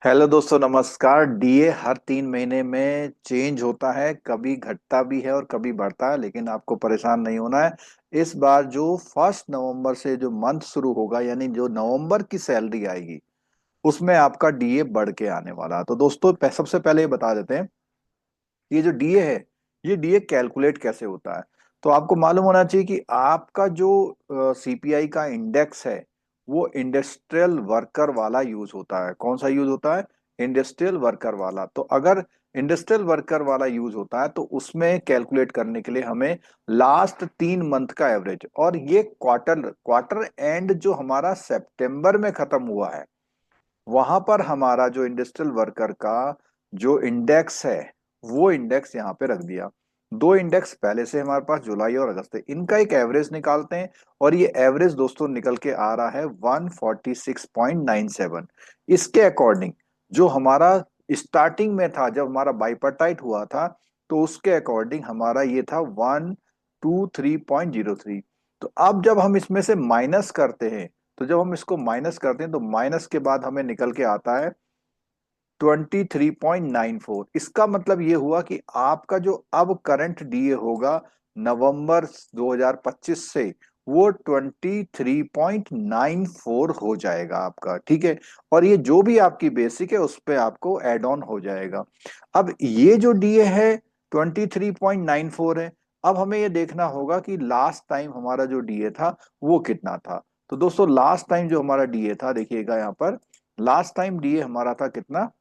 Hello दोस्तों, नमस्कार। DA हर 3 महीने में चेंज होता है, कभी घटता भी है और कभी बढ़ता है, लेकिन आपको परेशान नहीं होना है। इस बार जो 1 नवंबर से जो मंथ शुरू होगा, यानी जो नवंबर की सैलरी आएगी, उसमें आपका डीए बढ़ के आने वाला है। तो दोस्तों, सबसे पहले ये बता देते हैं, ये जो डीए है, ये डीए कैलकुलेट कैसे होता है। तो आपको मालूम होना चाहिए कि आपका जो सीपीआई का इंडेक्स है, वो इंडस्ट्रियल वर्कर वाला यूज होता है। कौन सा यूज होता है? इंडस्ट्रियल वर्कर वाला। तो अगर इंडस्ट्रियल वर्कर वाला यूज होता है तो उसमें कैलकुलेट करने के लिए हमें लास्ट 3 मंथ का एवरेज, और ये क्वार्टर क्वार्टर एंड जो हमारा सितंबर में खत्म हुआ है, वहां पर हमारा जो इंडस्ट्रियल वर्कर का जो इंडेक्स है, वो इंडेक्स यहाँ पे रख दिया। दो इंडेक्स पहले से हमारे पास, जुलाई और अगस्त है, इनका एक एवरेज निकालते हैं। और ये एवरेज दोस्तों निकल के आ रहा है 146.97। इसके अकॉर्डिंग जो हमारा स्टार्टिंग में था, जब हमारा बाइपर्टाइट हुआ था, तो उसके अकॉर्डिंग हमारा ये था 123.03। तो अब जब हम इसमें से माइनस करते हैं, तो जब हम इसको माइनस करते हैं तो माइनस के बाद हमें निकल के आता है 23.94। इसका मतलब ये हुआ कि आपका जो अब करंट डीए होगा नवंबर 2025 से, वो 23.94 हो जाएगा आपका। ठीक है। और ये जो भी आपकी बेसिक है उस पे आपको एड ऑन हो जाएगा। अब ये जो डीए है 23.94 है। अब हमें ये देखना होगा कि लास्ट टाइम हमारा जो डीए था वो कितना था। तो दोस्तों, लास्ट टाइम जो हमारा डीए था, देखिएगा यहाँ पर, लास्ट टाइम डीए हमारा था कितना?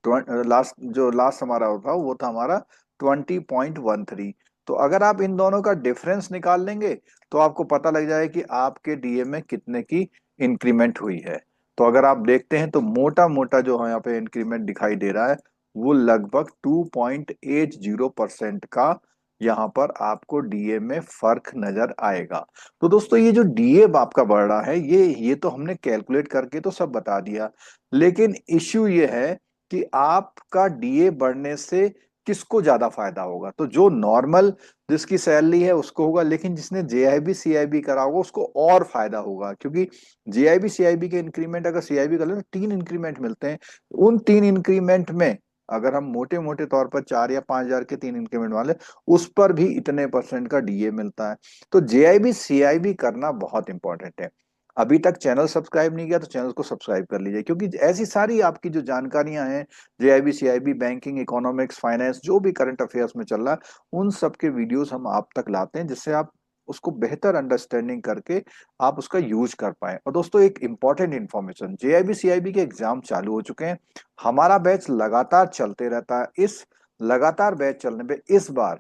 लास्ट हमारा था, वो था हमारा 20.13। तो अगर आप इन दोनों का डिफरेंस निकाल लेंगे तो आपको पता लग जाए कि आपके डीए में कितने की इंक्रीमेंट हुई है। तो अगर आप देखते हैं तो मोटा मोटा जो यहाँ पे इंक्रीमेंट दिखाई दे रहा है, वो लगभग 2.80% का यहाँ पर आपको डीए में फर्क नजर आएगा। तो दोस्तों, ये जो डीए आपका बढ़ रहा है, ये तो हमने कैलकुलेट करके तो सब बता दिया, लेकिन इश्यू ये है कि आपका डीए बढ़ने से किसको ज्यादा फायदा होगा। तो जो नॉर्मल जिसकी सैलरी है उसको होगा, लेकिन जिसने जेआईबी सीआईबी करा होगा उसको और फायदा होगा, क्योंकि जेआईबी सीआईबी के इंक्रीमेंट अगर सीआईबी कर ले तो 3 इंक्रीमेंट मिलते हैं। उन 3 इंक्रीमेंट में अगर हम मोटे मोटे तौर पर 4 या 5 हजार के 3 इंक्रीमेंट वाले, उस पर भी इतने परसेंट का डीए मिलता है। तो जेआईबी सीआईबी करना बहुत इंपॉर्टेंट है। अभी तक चैनल सब्सक्राइब नहीं किया तो चैनल को सब्सक्राइब कर लीजिए, क्योंकि ऐसी सारी आपकी जो जानकारियां हैं, JIB CIB, banking, economics, finance, जो भी करंट अफेयर्स में चल रहा है, उन सब के वीडियोस हम आप तक लाते हैं, जिससे आप उसको बेहतर अंडरस्टैंडिंग करके आप उसका यूज कर पाए। और दोस्तों, एक इंपॉर्टेंट इन्फॉर्मेशन, जेआईबी सीआईबी के एग्जाम चालू हो चुके हैं। हमारा बैच लगातार चलते रहता है। इस लगातार बैच चलने पे इस बार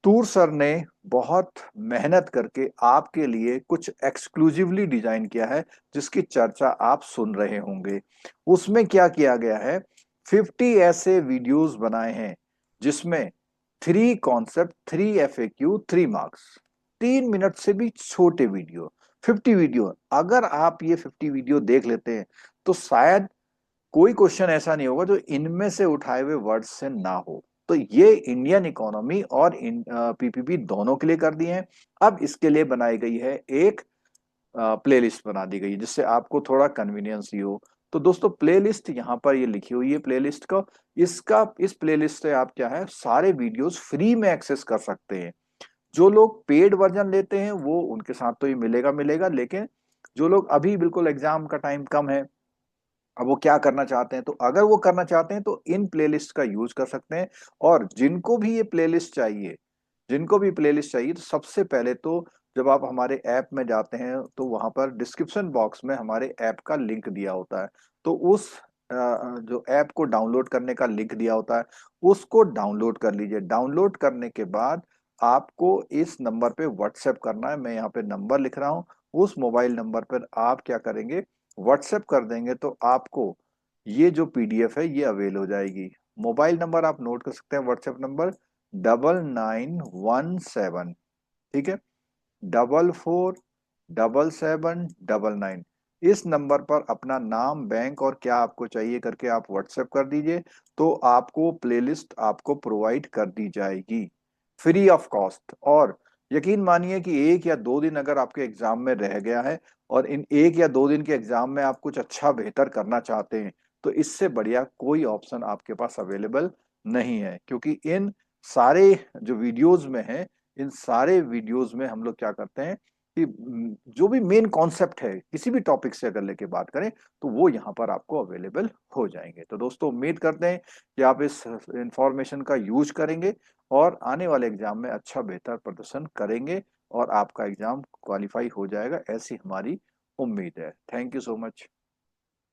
तूर सर ने बहुत मेहनत करके आपके लिए कुछ एक्सक्लूसिवली डिजाइन किया है, जिसकी चर्चा आप सुन रहे होंगे। उसमें क्या किया गया है, 50 ऐसे वीडियोस बनाए हैं जिसमें 3 कॉन्सेप्ट, 3 FAQ, 3 मार्क्स, 3 मिनट से भी छोटे वीडियो, 50 वीडियो। अगर आप ये 50 वीडियो देख लेते हैं तो शायद कोई क्वेश्चन ऐसा नहीं होगा जो इनमें से उठाए हुए वर्ड से ना हो। तो ये इंडियन इकोनॉमी और पीपीपी दोनों के लिए कर दिए हैं। अब इसके लिए बनाई गई है एक प्लेलिस्ट बना दी गई है, जिससे आपको थोड़ा कन्वीनियंस ही हो। तो दोस्तों, प्लेलिस्ट यहाँ पर ये लिखी हुई है प्लेलिस्ट का। इस प्लेलिस्ट से आप क्या है, सारे वीडियोस फ्री में एक्सेस कर सकते हैं। जो लोग पेड वर्जन लेते हैं वो उनके साथ तो ये मिलेगा मिलेगा, लेकिन जो लोग अभी बिल्कुल एग्जाम का टाइम कम है, अब वो क्या करना चाहते हैं, तो अगर वो करना चाहते हैं तो इन प्लेलिस्ट का यूज कर सकते हैं। और जिनको भी प्लेलिस्ट चाहिए तो सबसे पहले तो जब आप हमारे ऐप में जाते हैं तो वहां पर डिस्क्रिप्शन बॉक्स में हमारे ऐप का लिंक दिया होता है। तो उस जो ऐप को डाउनलोड करने का लिंक दिया होता है, उसको डाउनलोड कर लीजिए। डाउनलोड करने के बाद आपको इस नंबर पे व्हाट्सएप करना है। मैं यहाँ पे नंबर लिख रहा हूँ। उस मोबाइल नंबर पर आप क्या करेंगे, व्हाट्सएप कर देंगे तो आपको ये जो पीडीएफ है ये अवेल हो जाएगी। मोबाइल नंबर आप नोट कर सकते हैं, व्हाट्सएप नंबर 9917, ठीक है, 447799। इस नंबर पर अपना नाम, बैंक और क्या आपको चाहिए करके आप व्हाट्सएप कर दीजिए, तो आपको प्लेलिस्ट आपको प्रोवाइड कर दी जाएगी फ्री ऑफ कॉस्ट। और यकीन मानिए कि 1 या 2 दिन अगर आपके एग्जाम में रह गया है और इन 1 या 2 दिन के एग्जाम में आप कुछ अच्छा बेहतर करना चाहते हैं, तो इससे बढ़िया कोई ऑप्शन आपके पास अवेलेबल नहीं है, क्योंकि इन सारे जो वीडियोस में है, इन सारे वीडियोस में हम लोग क्या करते हैं कि जो भी मेन कॉन्सेप्ट है किसी भी टॉपिक से अगर लेके बात करें तो वो यहाँ पर आपको अवेलेबल हो जाएंगे। तो दोस्तों उम्मीद करते हैं कि आप इस इंफॉर्मेशन का यूज करेंगे और आने वाले एग्जाम में अच्छा बेहतर प्रदर्शन करेंगे और आपका एग्जाम क्वालिफाई हो जाएगा, ऐसी हमारी उम्मीद है। Thank you so much.